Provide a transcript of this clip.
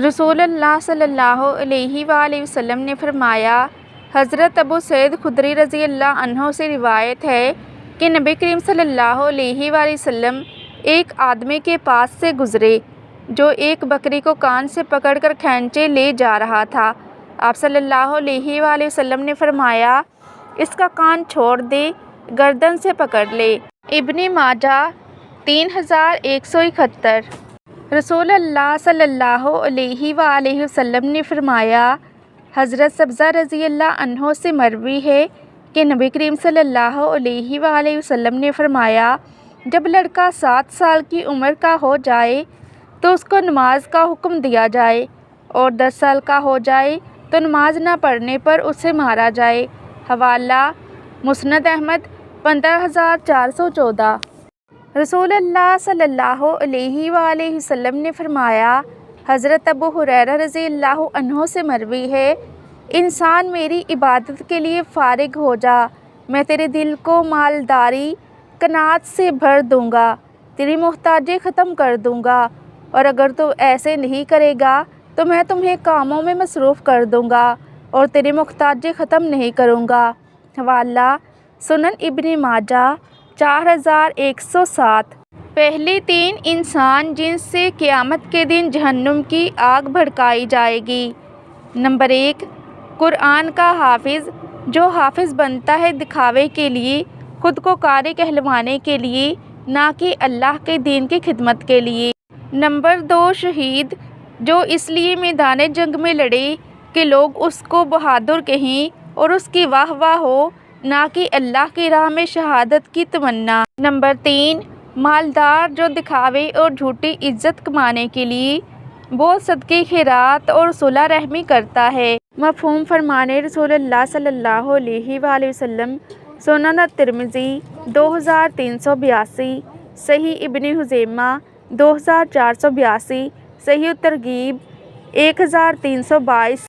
رسول اللہ صلی اللہ علیہ وآلہ وسلم نے فرمایا، حضرت ابو سعید خدری رضی اللہ عنہ سے روایت ہے کہ نبی کریم صلی اللہ علیہ وآلہ وسلم ایک آدمی کے پاس سے گزرے جو ایک بکری کو کان سے پکڑ کر کھینچے لے جا رہا تھا۔ آپ صلی اللہ علیہ وآلہ وسلم نے فرمایا، اس کا کان چھوڑ دے، گردن سے پکڑ لے۔ ابن ماجہ 3171۔ رسول اللہ صلی اللہ علیہ وآلہ وسلم نے فرمایا، حضرت سبزہ رضی اللہ عنہ سے مروی ہے کہ نبی کریم صلی اللہ علیہ وآلہ وسلم نے فرمایا، جب لڑکا 7 سال کی عمر کا ہو جائے تو اس کو نماز کا حکم دیا جائے، اور 10 سال کا ہو جائے تو نماز نہ پڑھنے پر اسے مارا جائے۔ حوالہ مسند احمد 15414۔ رسول اللہ صلی اللہ علیہ وآلہ وسلم نے فرمایا، حضرت ابو ہریرہ رضی اللہ عنہ سے مروی ہے، انسان میری عبادت کے لیے فارغ ہو جا، میں تیرے دل کو مالداری قناعت سے بھر دوں گا، تیری محتاجی ختم کر دوں گا، اور اگر تو ایسے نہیں کرے گا تو میں تمہیں کاموں میں مصروف کر دوں گا اور تیری محتاجی ختم نہیں کروں گا۔ حوالہ سنن ابن ماجہ 4107۔ پہلی 3 انسان جن سے قیامت کے دن جہنم کی آگ بھڑکائی جائے گی۔ نمبر 1، قرآن کا حافظ، جو حافظ بنتا ہے دکھاوے کے لیے، خود کو قاری کہلوانے کے لیے، نہ کہ اللہ کے دین کی خدمت کے لیے۔ نمبر 2، شہید، جو اس لیے میدان جنگ میں لڑے کہ لوگ اس کو بہادر کہیں اور اس کی واہ واہ ہو، نہ کہ اللہ کی راہ میں شہادت کی تمنا۔ نمبر 3، مالدار، جو دکھاوے اور جھوٹی عزت کمانے کے لیے بہت صدقے خیرات اور صلہ رحمی کرتا ہے۔ مفہوم فرمان رسول اللہ صلی اللہ علیہ وآلہ وسلم۔ سنن الترمذی 2382۔ صحیح ابن خزیمہ 2482۔ صحیح الترغیب 1322۔